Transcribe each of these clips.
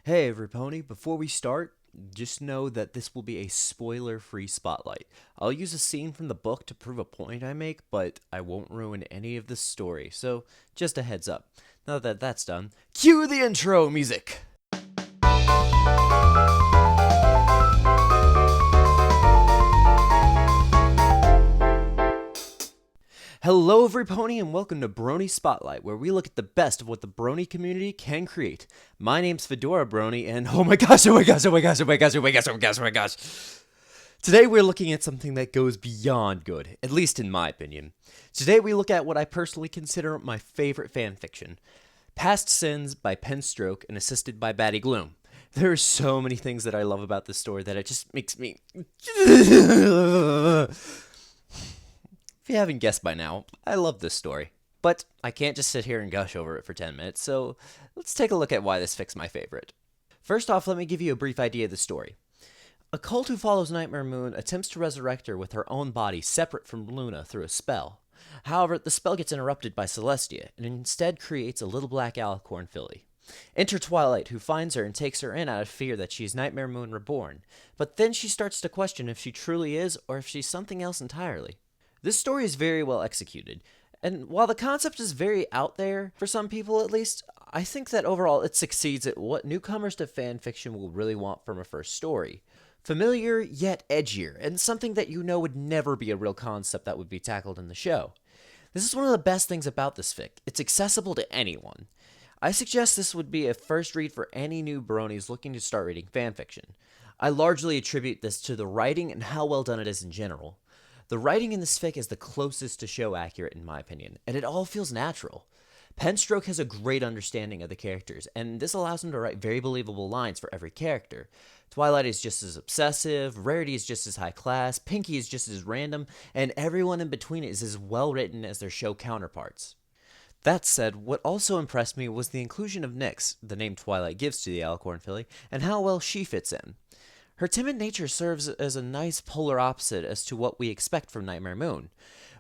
Hey, everybody, before we start, just know that this will be a spoiler-free spotlight. I'll use a scene from the book to prove a point I make, but I won't ruin any of the story, so just a heads up. Now that that's done, cue the intro music! Hello, everybody, and welcome to Brony Spotlight, where we look at the best of what the Brony community can create. My name's Fedora Brony, and oh my gosh, Today we're looking at something that goes beyond good, at least in my opinion. Today we look at what I personally consider my favorite fanfiction, Past Sins by Penstroke and assisted by Batty Gloom. There are so many things that I love about this story that it just makes me... If you haven't guessed by now, I love this story. But I can't just sit here and gush over it for 10 minutes, so let's take a look at why this fic's my favorite. First off, let me give you a brief idea of the story. A cult who follows Nightmare Moon attempts to resurrect her with her own body separate from Luna through a spell. However, the spell gets interrupted by Celestia, and instead creates a little black alicorn filly. Enter Twilight, who finds her and takes her in out of fear that she's Nightmare Moon reborn, but then she starts to question if she truly is, or if she's something else entirely. This story is very well executed, and while the concept is very out there, for some people at least, I think that overall it succeeds at what newcomers to fanfiction will really want from a first story. Familiar, yet edgier, and something that you know would never be a real concept that would be tackled in the show. This is one of the best things about this fic. It's accessible to anyone. I suggest this would be a first read for any new bronies looking to start reading fanfiction. I largely attribute this to the writing and how well done it is in general. The writing in this fic is the closest to show accurate in my opinion, and it all feels natural. Penstroke has a great understanding of the characters, and this allows him to write very believable lines for every character. Twilight is just as obsessive, Rarity is just as high class, Pinky is just as random, and everyone in between is as well written as their show counterparts. That said, what also impressed me was the inclusion of Nyx, the name Twilight gives to the alicorn filly, and how well she fits in. Her timid nature serves as a nice polar opposite as to what we expect from Nightmare Moon,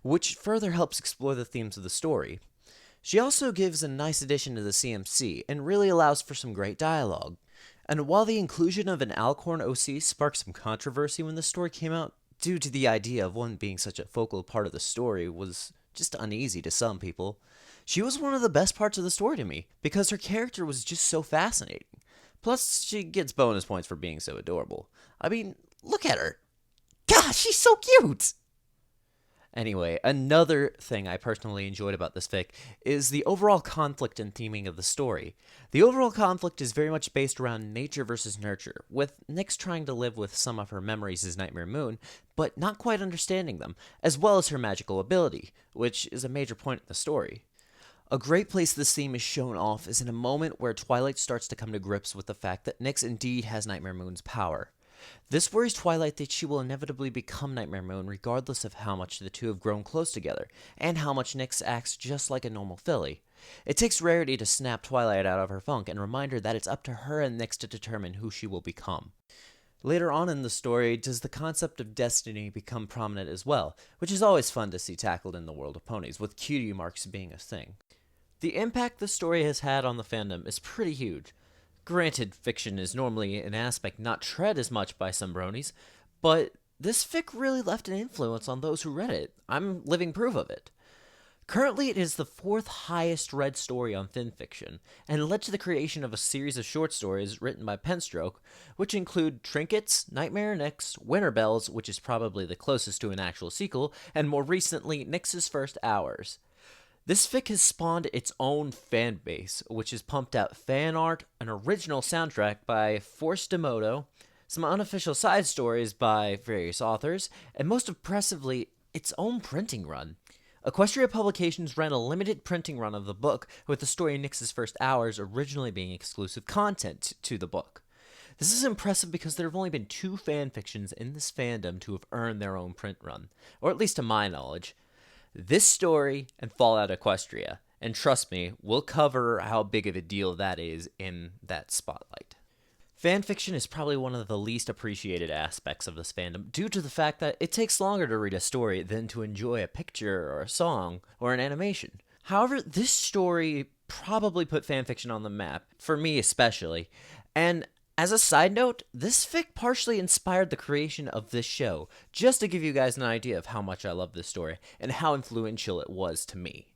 which further helps explore the themes of the story. She also gives a nice addition to the CMC, and really allows for some great dialogue. And while the inclusion of an Alicorn OC sparked some controversy when the story came out, due to the idea of one being such a focal part of the story was just uneasy to some people, she was one of the best parts of the story to me, because her character was just so fascinating. Plus, she gets bonus points for being so adorable. I mean, look at her. Gosh, she's so cute! Anyway, another thing I personally enjoyed about this fic is the overall conflict and theming of the story. The overall conflict is very much based around nature versus nurture, with Nyx trying to live with some of her memories as Nightmare Moon, but not quite understanding them, as well as her magical ability, which is a major point in the story. A great place this theme is shown off is in a moment where Twilight starts to come to grips with the fact that Nyx indeed has Nightmare Moon's power. This worries Twilight that she will inevitably become Nightmare Moon regardless of how much the two have grown close together, and how much Nyx acts just like a normal filly. It takes Rarity to snap Twilight out of her funk and remind her that it's up to her and Nyx to determine who she will become. Later on in the story, does the concept of destiny become prominent as well, which is always fun to see tackled in the world of ponies, with cutie marks being a thing. The impact the story has had on the fandom is pretty huge. Granted, fiction is normally an aspect not tread as much by some bronies, but this fic really left an influence on those who read it. I'm living proof of it. Currently, it is the 4th highest read story on FinFiction, and led to the creation of a series of short stories written by Penstroke, which include Trinkets, Nightmare Nyx, Winter Bells, which is probably the closest to an actual sequel, and more recently, Nyx's First Hours. This fic has spawned its own fan base, which has pumped out fan art, an original soundtrack by Force Demoto, some unofficial side stories by various authors, and most impressively, its own printing run. Equestria Publications ran a limited printing run of the book, with the story Nyx's First Hours originally being exclusive content to the book. This is impressive because there have only been 2 fanfictions in this fandom to have earned their own print run, or at least to my knowledge. This story and Fallout Equestria, and trust me, we'll cover how big of a deal that is in that spotlight. Fanfiction is probably one of the least appreciated aspects of this fandom due to the fact that it takes longer to read a story than to enjoy a picture or a song or an animation. However, this story probably put fanfiction on the map, for me especially, And as a side note, this fic partially inspired the creation of this show, just to give you guys an idea of how much I love this story and how influential it was to me.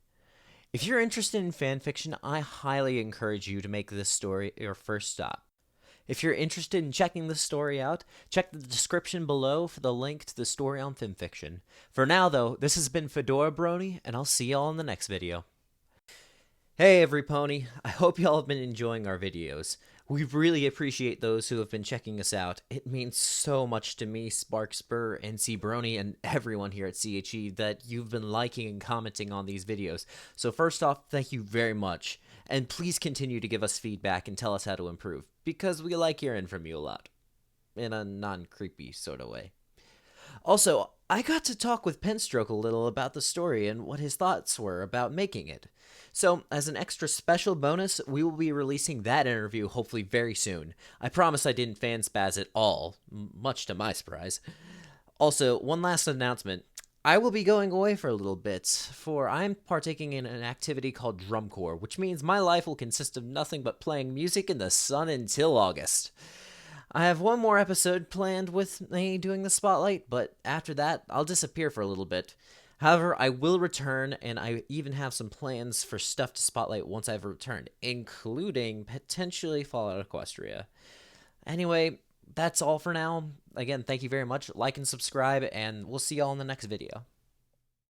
If you're interested in fanfiction, I highly encourage you to make this story your first stop. If you're interested in checking this story out, check the description below for the link to the story on Fanfiction. For now, though, this has been Fedora Brony, and I'll see y'all in the next video. Hey, every pony! I hope y'all have been enjoying our videos. We really appreciate those who have been checking us out. It means so much to me, Sparkspur, NC Brony, and everyone here at CHE that you've been liking and commenting on these videos. So first off, thank you very much. And please continue to give us feedback and tell us how to improve, because we like hearing from you a lot. In a non-creepy sort of way. Also, I got to talk with Penstroke a little about the story and what his thoughts were about making it. So, as an extra special bonus, we will be releasing that interview hopefully very soon. I promise I didn't fan spaz at all, much to my surprise. Also, one last announcement. I will be going away for a little bit, for I'm partaking in an activity called Drum Corps, which means my life will consist of nothing but playing music in the sun until August. I have one more episode planned with me doing the spotlight, but after that, I'll disappear for a little bit. However, I will return, and I even have some plans for stuff to spotlight once I've returned, including potentially Fallout Equestria. Anyway, that's all for now. Again, thank you very much. Like and subscribe, and we'll see y'all in the next video.